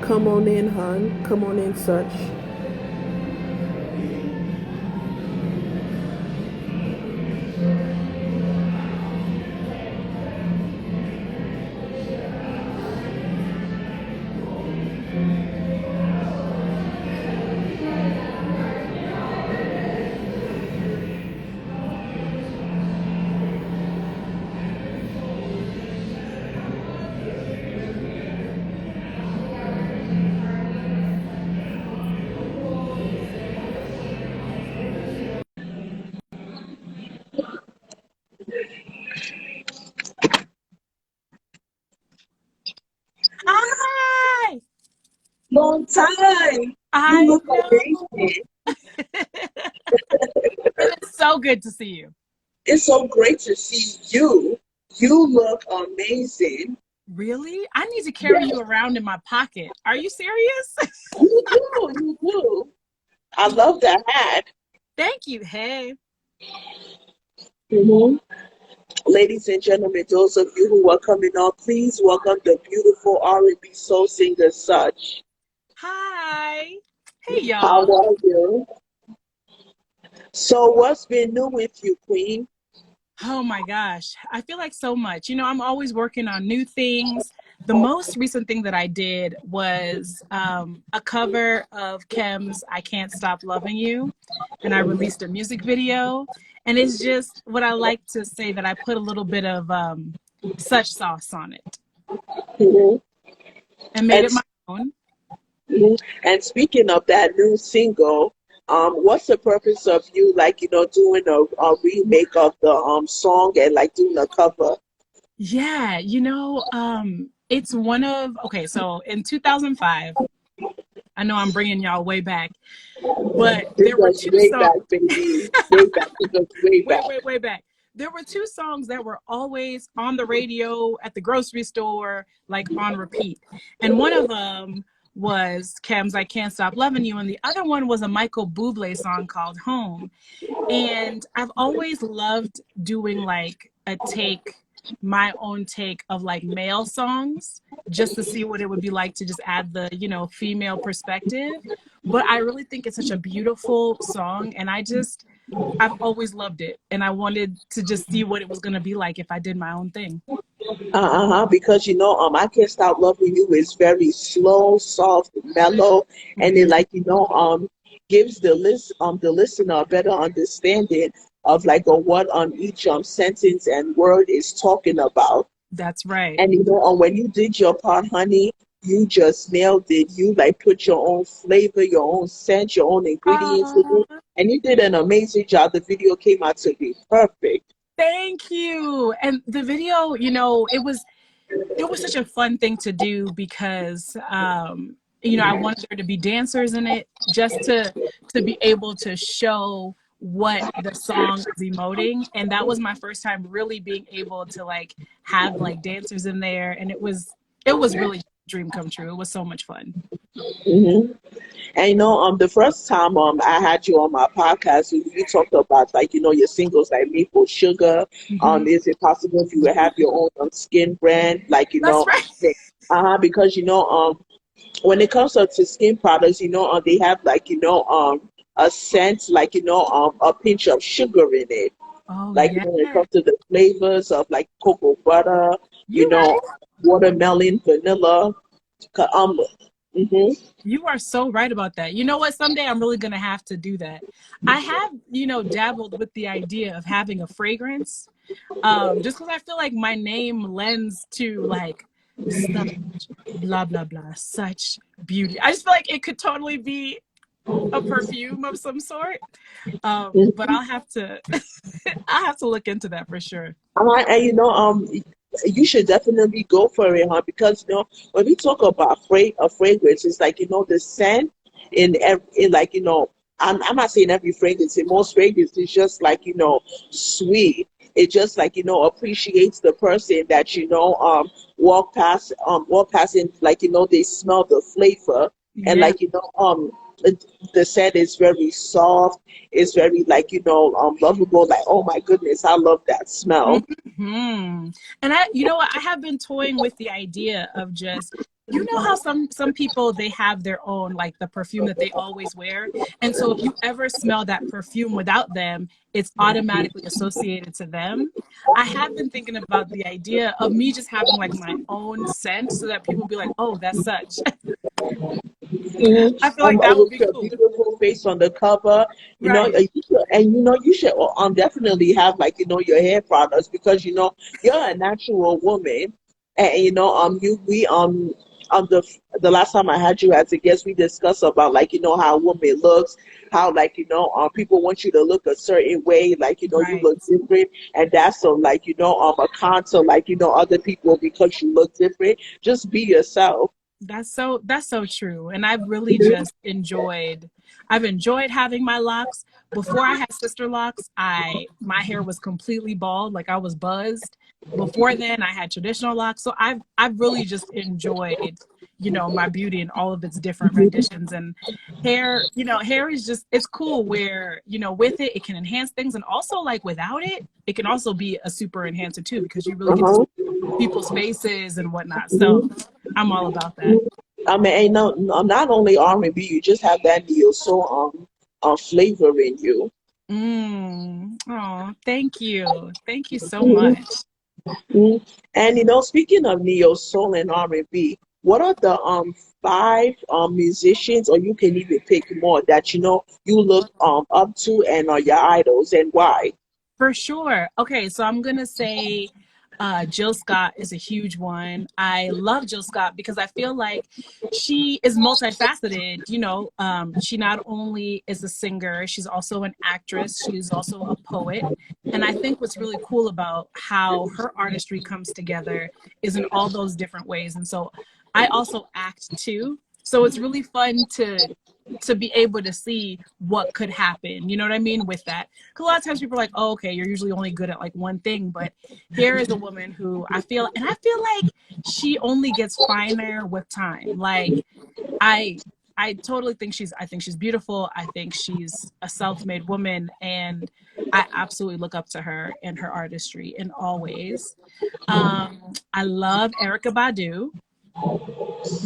Come on in, hon. Come on in, such. Hi! Long time. You I look know. amazing. It is so good to see you. It's so great to see you. You look amazing. Really? I need to carry you Yes, around in my pocket. Are you serious? you do. You do. I love that hat. Thank you. Hey. hmm Ladies and gentlemen, those of you who are coming on, please welcome the beautiful R&B soul singer Such. Hi. Hey, How y'all. are you? So, what's been new with you, Queen? Oh my gosh. I feel like so much. I'm always working on new things. The most recent thing that I did was a cover of Kim's I Can't Stop Loving You. And I released a music video. And it's just what I like to say that I put a little bit of such sauce on it hmm and made And it my own. Mhm. And speaking of that new single, what's the purpose of you doing a remake of the song and like doing a cover? Yeah, it's okay, so in 2005, I know I'm bringing y'all way back, but It there were goes two way songs, back, baby. Way back. It goes way way, back. way, way back. There were two songs that were always on the radio, at the grocery store, like on repeat. And one of them was Cam's I Can't Stop Loving You, and the other one was a Michael Bublé song called Home. And I've always loved doing like my own take of like male songs just to see what it would be like to just add the, female perspective. But I really think it's such a beautiful song. And I've always loved it. And I wanted to just see what it was going to be like if I did my own thing. Because I Can't Stop Loving You is very slow, soft, mellow, and it Mhm. gives the listener a better understanding of like what each sentence and word is talking about. That's right. And when you did your part, honey, you just nailed it. You like put your own flavor, your own scent, your own ingredients in it, Oh, and you did an amazing job. The video came out to be perfect. thank you. And the video, it was such a fun thing to do because I wanted there to be dancers in it just to be able to show what the song is emoting. And that was my first time really being able to like have like dancers in there. And it was really a dream come true. It was so much fun. hmm And the first time I had you on my podcast, we talked about like your singles like Maple Sugar. Hmm. Is it possible if you would have your own skin brand, That's right. because when it comes up to skin products, they have a scent, a pinch of sugar in it. Oh Like, yeah. when it comes to the flavors of like cocoa butter, you You know, right. watermelon, vanilla. Um, hmm You are so right about that. You know what? Someday I'm really going to have to do that. I have, dabbled with the idea of having a fragrance, just because I feel like my name lends to like such blah, blah, blah, such beauty. I just feel like it could totally be a perfume of some sort. But I'll have to, I'll have to look into that for sure. and you should definitely go for it, huh? Because when we talk about a fragrance, it's like the scent in like I'm not saying every fragrance. In most fragrances, it's just like sweet. It just like appreciates the person that walk past and like they smell the flavor and Yeah. like the scent is very soft. It's very like lovable. Like, oh my goodness, I love that smell. And I, you know what? I have been toying with the idea of just you know how some people, they have their own, like the perfume that they always wear, and so if you ever smell that perfume without them, it's automatically associated to them. I have been thinking about the idea of me just having like my own scent so that people be like, oh, that's such. I feel like that would With be your cool. beautiful face on the cover, Right. you should definitely have, like, your hair products, because you're a natural woman, and the last time I had you as a guest, we discussed about, like, how a woman looks, how, like, people want you to look a certain way, like, you Right. look different, and that's so, like, a con to, like, other people, because you look different. Just be yourself. That's so true. And I've really just I've enjoyed having my locks. Before I had sister locks, my hair was completely bald, like I was buzzed. Before then I had traditional locks. So I've really just enjoyed, my beauty in all of its different renditions. And hair is just, it's cool where, with it can enhance things, and also like without it can also be a super enhancer too, because you really get to see people's faces and whatnot. So I'm all about that. I mean, ain't not only R&B, you just have that neo soul flavor in you. Oh, thank you. Thank you so much. Mhm. And speaking of neo soul and R&B, what are the five musicians, or you can even pick more, that you look up to and are your idols, and why? For sure. Okay, so I'm gonna say Jill Scott is a huge one. I love Jill Scott because I feel like she is multifaceted. She not only is a singer, she's also an actress, she's also a poet. And I think what's really cool about how her artistry comes together is in all those different ways. And so I also act too. So it's really fun to be able to see what could happen. You know what I mean with that? Because a lot of times people are like, oh, okay, you're usually only good at like one thing. But here is a woman who I feel like she only gets finer with time. Like I I totally think I think she's beautiful. I think she's a self-made woman, and I absolutely look up to her and her artistry in all ways. I love Erica Badu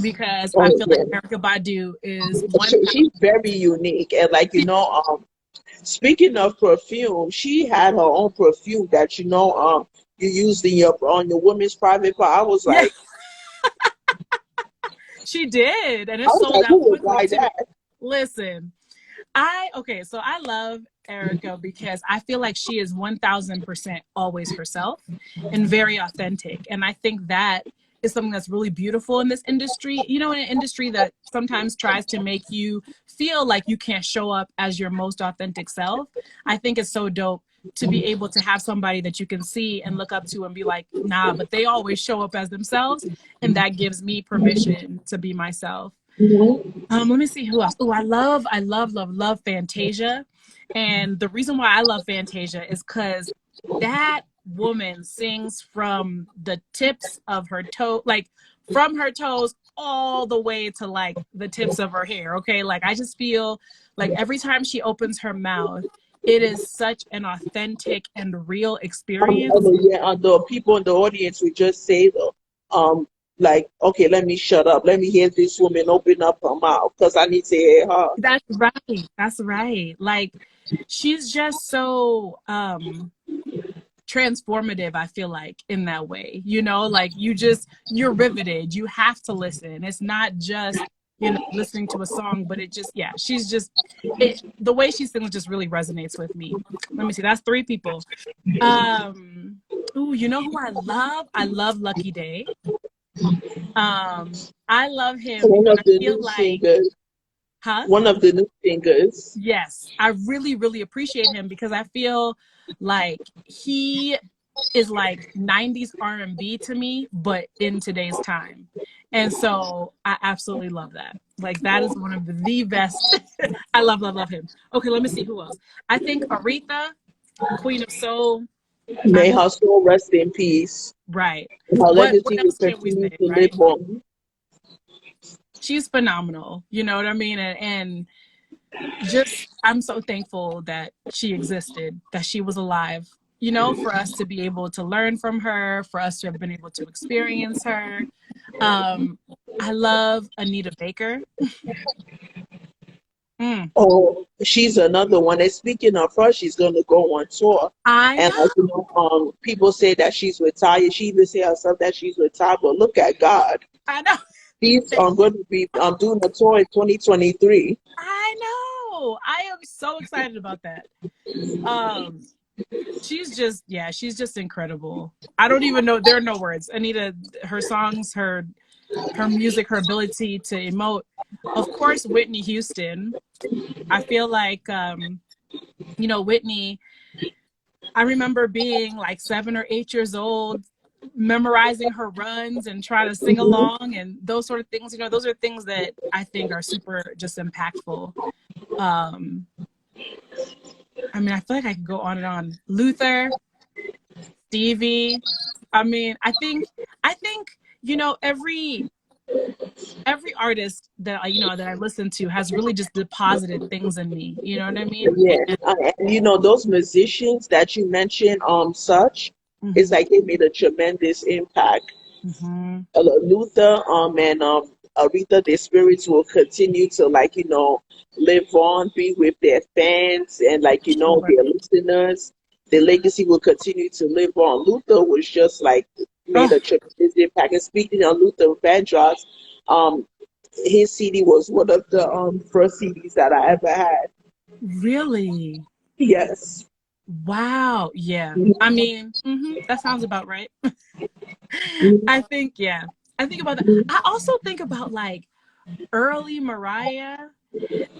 because I Oh feel like yeah, Erica Badu is one. she's very unique, and, like, speaking of perfume, she had her own perfume that you used in your women's private part. Yeah, she did, and I it was sold like, out who would quickly buy too. that? Listen, so I love Erica because I feel like she is 1000% always herself and very authentic. And I think that is something that's really beautiful in this industry. In an industry that sometimes tries to make you feel like you can't show up as your most authentic self. I think it's so dope to be able to have somebody that you can see and look up to and be like, nah, but they always show up as themselves. And that gives me permission to be myself. Mhm. Let me see who else. Oh, I love Fantasia. And the reason why I love Fantasia is because that woman sings from the tips of her toe, like from her toes all the way to like the tips of her hair. Okay. Like I just feel like every time she opens her mouth, it is such an authentic and real experience. Yeah, and the people in the audience would just say, um, like, okay, let me shut up. Let me hear this woman open up her mouth, because I need to hear her. That's right. That's right. Like she's just so transformative, I feel like, in that way. Like you're riveted. You have to listen. It's not just listening to a song, but it just, yeah, she's just the way she sings just really resonates with me. Let me see, that's three people. um Ooh, you know who I love Lucky Day. I love him One because of I the feel new like, singers. huh? One of the new singers. Yes, I really, really appreciate him because I feel like he is like 90s R&B to me, but in today's time. And so I absolutely love that. Like that is one of the best. I love him. Okay, let me see who else. I think Aretha, Queen of Soul. I May just, her soul rest in peace. right. And her What legacy will else can we continue say, to live right? on. She's phenomenal. You know what I mean? And just I'm so thankful that she existed, that she was alive, for us to be able to learn from her, for us to have been able to experience her. um I love Anita Baker. Mm. Oh, she's another one. And speaking of her, she's gonna go on tour. I And like, know. people say that she's retired. She even say herself that she's retired. But look at God. I know. She's going to be doing a tour in 2023. I know. I am so excited about that. Um, she's just incredible. I don't even know. There are no words. Anita, her songs, her music, her ability to emote. Of course, Whitney Houston. I feel like, Whitney, I remember being like 7 or 8 years old, memorizing her runs and trying to sing Mhm. along and those sort of things. Those are things that I think are super just impactful. Um, I feel like I could go on and on. Luther, Stevie. I think, every artist that I listen to has really just deposited things in me. You know what I mean? Yeah, And and those musicians that you mentioned, such, it's mhm, like they made a tremendous impact. mhm. Luther, and Aretha, their spirits will continue to, like, live on, be with their fans and, like, Sure. their listeners. The legacy will continue to live on. Luther was just like made Oh, a tremendous impact. And speaking of Luther Vandross, um, his CD was one of the first CDs that I ever had. really? Yes. Wow. Yeah. That sounds about right. Mhm. I think, yeah. I think about that. I also think about like early Mariah.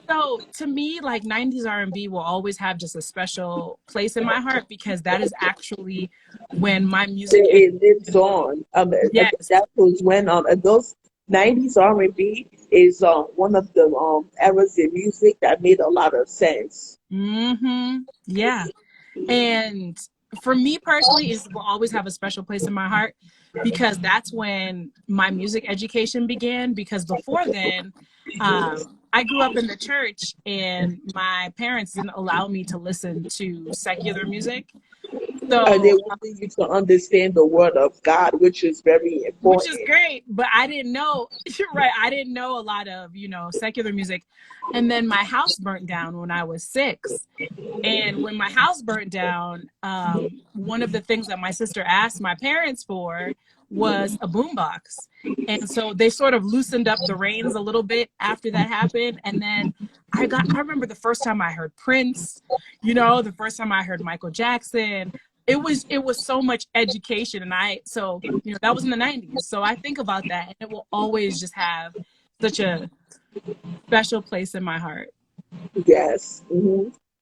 So to me, like 90s R&B will always have just a special place in my heart because that is actually when my music It lives education, on. yes. That was when and those 90s R&B is one of the eras in music that made a lot of sense. Yeah. And for me personally, it will always have a special place in my heart because that's when my music education began. Because before then, I grew up in the church and my parents didn't allow me to listen to secular music. They So, wanted you to understand the word of God, which is very which is important. great, but I didn't know, you're right, I didn't know a lot of, secular music. And then my house burnt down when I was 6. And when my house burnt down, one of the things that my sister asked my parents for was a boombox. And so they sort of loosened up the reins a little bit after that happened. And then I remember the first time I heard Prince, the first time I heard Michael Jackson. It was so much education. And that was in the 90s. So I think about that and it will always just have such a special place in my heart. Yes.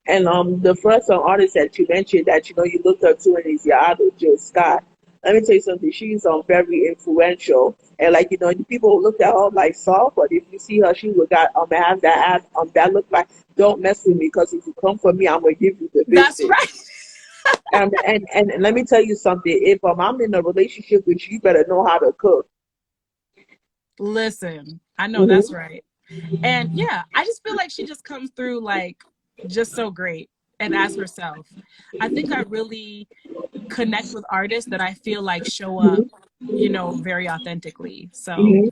And the first artist that you mentioned that you looked up to and is your idol, Jill Scott. Let me tell you something. She's very influential, and like the people look at her like soft, but if you see her, she would got have that ass that look like don't mess with me because if you come for me, I'm gonna give you the That's business. right. And let me tell you something. If I'm in a relationship with you, you better know how to cook. Listen, I know that's Hmm. right. And yeah, I just feel like she just comes through like just so great and as herself. I think I really connect with artists that I feel like show up, very authentically. So, Hmm.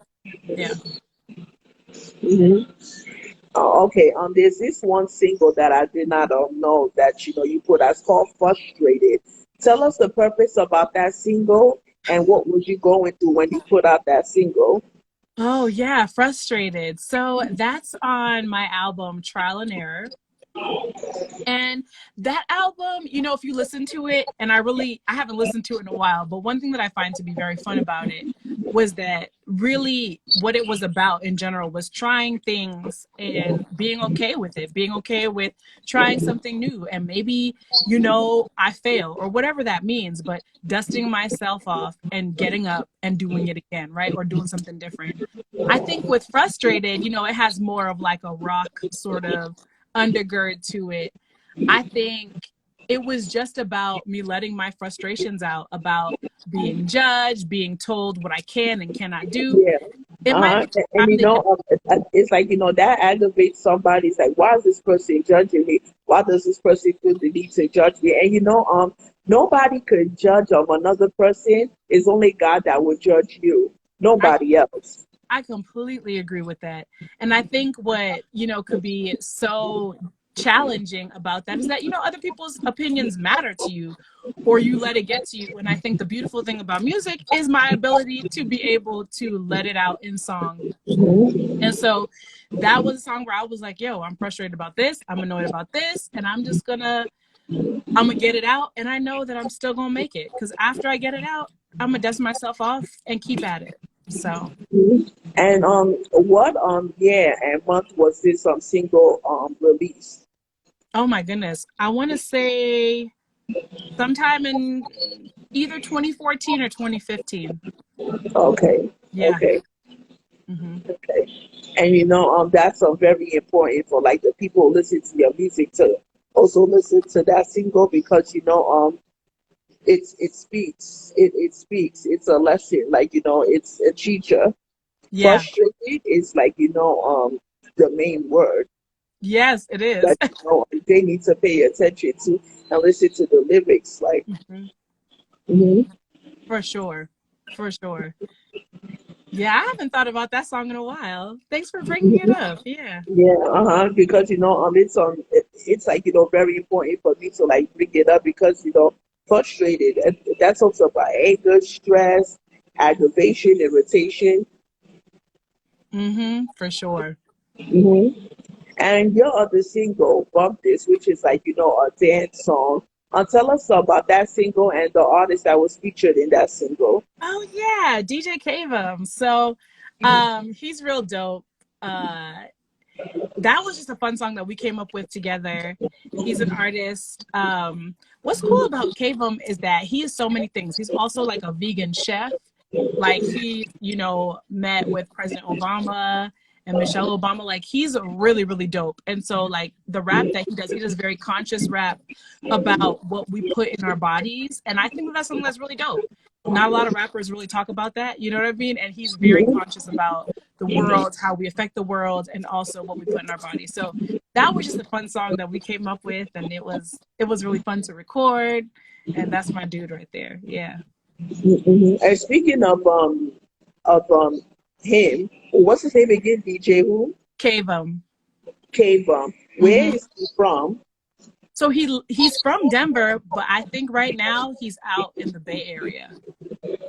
yeah. Hmm. Oh, okay. There's this one single that I did not know that you put as called "Frustrated." Tell us the purpose about that single and what was you going through when you put out that single? Oh, yeah, Frustrated. So, that's on my album Trial and Error. And that album, if you listen to it, and I haven't listened to it in a while, but one thing that I find to be very fun about it was that really what it was about in general was trying things and being okay with it, being okay with trying something new. And maybe, I fail or whatever that means, but dusting myself off and getting up and doing it again, right? Or doing something different. I think with Frustrated, it has more of like a rock sort of undergird to it. I think it was just about me letting my frustrations out about being judged, being told what I can and cannot do. Yeah. It might be And described again. it's like that aggravates somebody. It's like, why is this person judging me? Why does this person feel the need to judge me? And nobody could judge of another person. It's only God that will judge you. I Nobody else. I completely agree with that. And I think what, could be so challenging about that is that, other people's opinions matter to you, or you let it get to you. And I think the beautiful thing about music is my ability to be able to let it out in song. And so that was a song where I was like, yo, I'm frustrated about this. I'm annoyed about this. And I'm gonna get it out. And I know that I'm still gonna make it, because after I get it out, I'm gonna dust myself off and keep at it. So. And what year and month was this single released? Oh my goodness. I want to say sometime in either 2014 or 2015. Okay. Yeah. Okay. Okay. And that's very important for like the people who listen to your music to also listen to that single, because it speaks. It speaks. It's a lesson. Like it's a teacher. Yeah. Frustrated is like the main word Yes, it is. that they need to pay attention to and listen to the lyrics. Like, For sure. For sure. Yeah, I haven't thought about that song in a while. Thanks for bringing it up. Yeah. Yeah, because it's like very important for me to like bring it up, because frustrated, and that's also about anger, stress, aggravation, irritation. For sure. And your other single, Bump This, which is like a dance song. Tell us about that single and the artist that was featured in that single. Oh yeah, DJ Kavum. So he's real dope. That was just a fun song that we came up with together. He's an artist. What's cool about Kavum is that he is so many things. He's also like a vegan chef. Like he, met with President Obama and Michelle Obama. Like he's really, really dope. And so like the rap that he does very conscious rap about what we put in our bodies. And I think that's something that's really dope. Not a lot of rappers really talk about that, you know what I mean? And he's very conscious about the world, how we affect the world, and also what we put in our bodies. So that was just a fun song that we came up with, and it was really fun to record. And that's my dude right there. Yeah. And speaking of him, what's his name again? DJ who? Kavum. Kavum. Where is he from? So he's from Denver, but I think right now he's out in the Bay Area.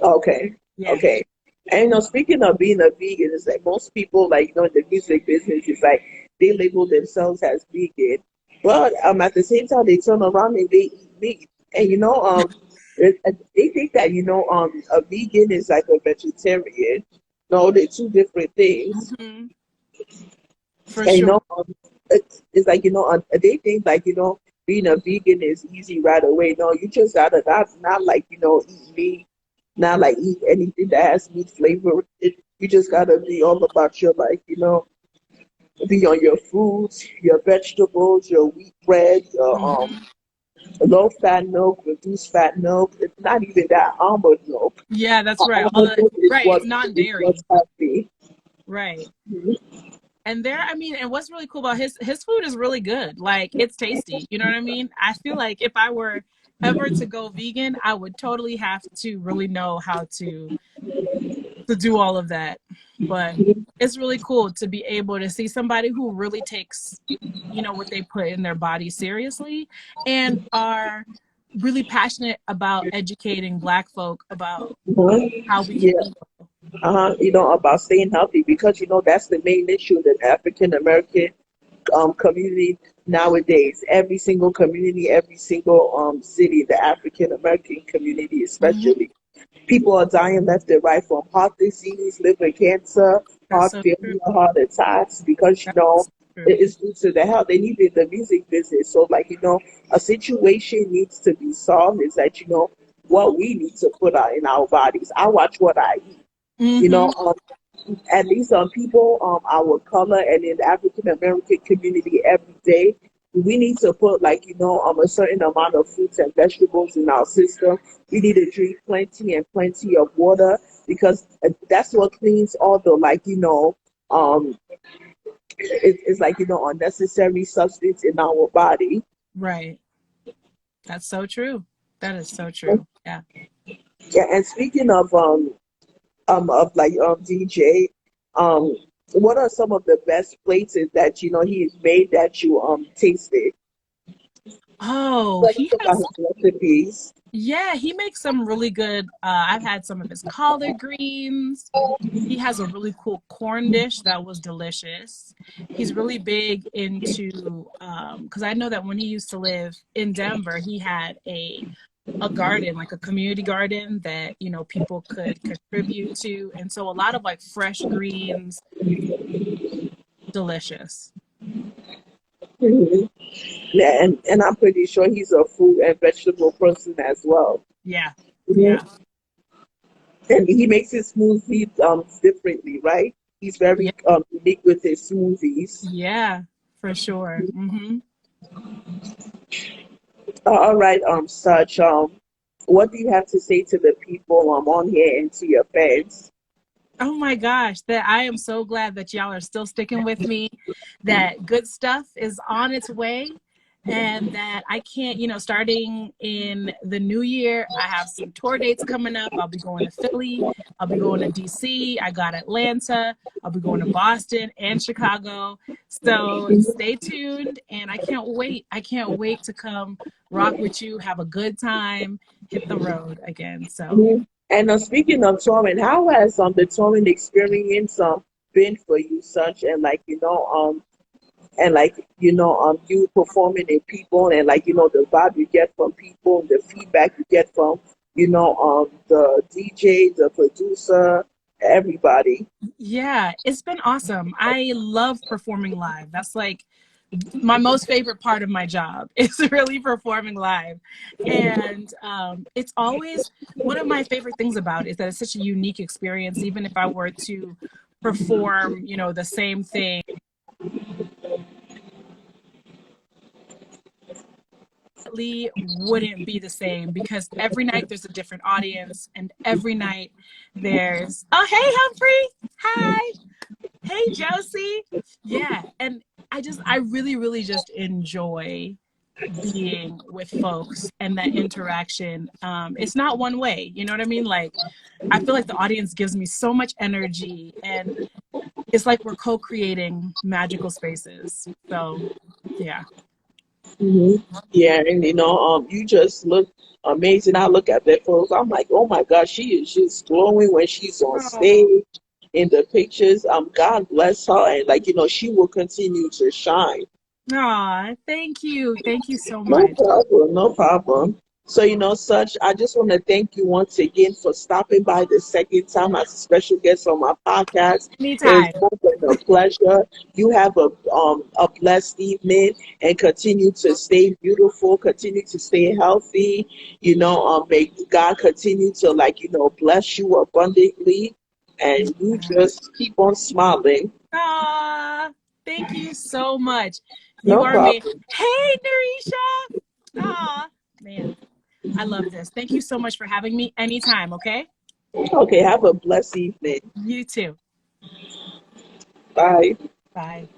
Okay. Yeah. Okay. And speaking of being a vegan, it's like most people, like in the music business, it's like they label themselves as vegan, but at the same time they turn around and they eat meat, and they think that a vegan is like a vegetarian. No, they're two different things. For And sure. it's like they think like being a vegan is easy right away. No, you just gotta not like eat meat, not like eat anything that has meat flavor. You just gotta be all about your be on your fruits, your vegetables, your wheat bread, your low fat milk, reduced fat milk. It's not even that almond milk. Yeah, that's right. Almond milk is It's non-dairy. what's healthy. Right. And and what's really cool about his food is really good. Like it's tasty. You know what I mean? I feel like if I were ever to go vegan, I would totally have to really know how to do all of that. But it's really cool to be able to see somebody who really takes, what they put in their body seriously, and are really passionate about educating Black folk about how we can eat. About staying healthy, because that's the main issue that African American community nowadays. Every single community, every single city, the African American community especially, people are dying left and right from heart disease, liver cancer, heart failure, heart attacks, because it's due to the health. They need in the music business. So like a situation needs to be solved. Is that what we need to put out in our bodies. I watch what I eat. At least people our color and in the African American community every day, we need to put like a certain amount of fruits and vegetables in our system. We need to drink plenty and plenty of water, because that's what cleans all the it's like unnecessary substance in our body. Right. That's so true. That is so true. Yeah. Yeah. And speaking of DJ, Um, what are some of the best places that you know he's made that you tasted? Oh, Let's he talk about has, his recipes. yeah, he makes some really good. I've had some of his collard greens. He has a really cool corn dish that was delicious. He's really big into, because I know that when he used to live in Denver, he had a garden, like a community garden that, you know, people could contribute to. And so a lot of like fresh greens, delicious. Mhm. Yeah, and I'm pretty sure he's a fruit and vegetable person as well. Yeah. Mhm. Yeah. And he makes his smoothies differently, right? He's Yeah. very unique with his smoothies. Yeah, for sure. All right, Such, what do you have to say to the people on here and to your fans? Oh my gosh, that I am so glad that y'all are still sticking with me, that good stuff is on its way, and that I can't, you know, starting in the new year, I have some tour dates coming up. I'll be going to Philly, I'll be going to DC, I got Atlanta, I'll be going to Boston and Chicago. So stay tuned, and I can't wait. I can't wait to come rock with you, have a good time, hit the road again. So Mhm. And speaking of touring, how has the touring experience been for you, Such, and like you performing in people and like the vibe you get from people, the feedback you get from the DJ, the producer, everybody. yeah, it's been awesome. I love performing live. That's like my most favorite part of my job is really performing live. And it's always one of my favorite things about it is that it's such a unique experience. Even if I were to perform, you know, the same thing, it wouldn't be the same because every night there's a different audience and every night there's, oh, hey, Humphrey. Hi. Hey, Josie. Yeah. And I really, really just enjoy being with folks and that interaction. It's not one way, you know what I mean? Like, I feel like the audience gives me so much energy and it's like we're co-creating magical spaces. So, yeah. Hmm. Yeah, and you just look amazing. I look at that photos. I'm like, oh my gosh, she is just glowing when she's on Oh, stage in the pictures. God bless her, and like she will continue to shine. aw, thank you. Thank you so No much. problem, no problem. So, Such, I just want to thank you once again for stopping by the second time as a special guest on my podcast. It is Anytime. more than a pleasure. You have a blessed evening and continue to stay beautiful, continue to stay healthy. May God continue to bless you abundantly and you just keep on smiling. Aw, thank you so much. You No are me. problem. Hey, Narisha. Aw, man, I love this. Thank you so much for having me anytime, okay? Okay, have a blessed evening. You too. Bye. Bye.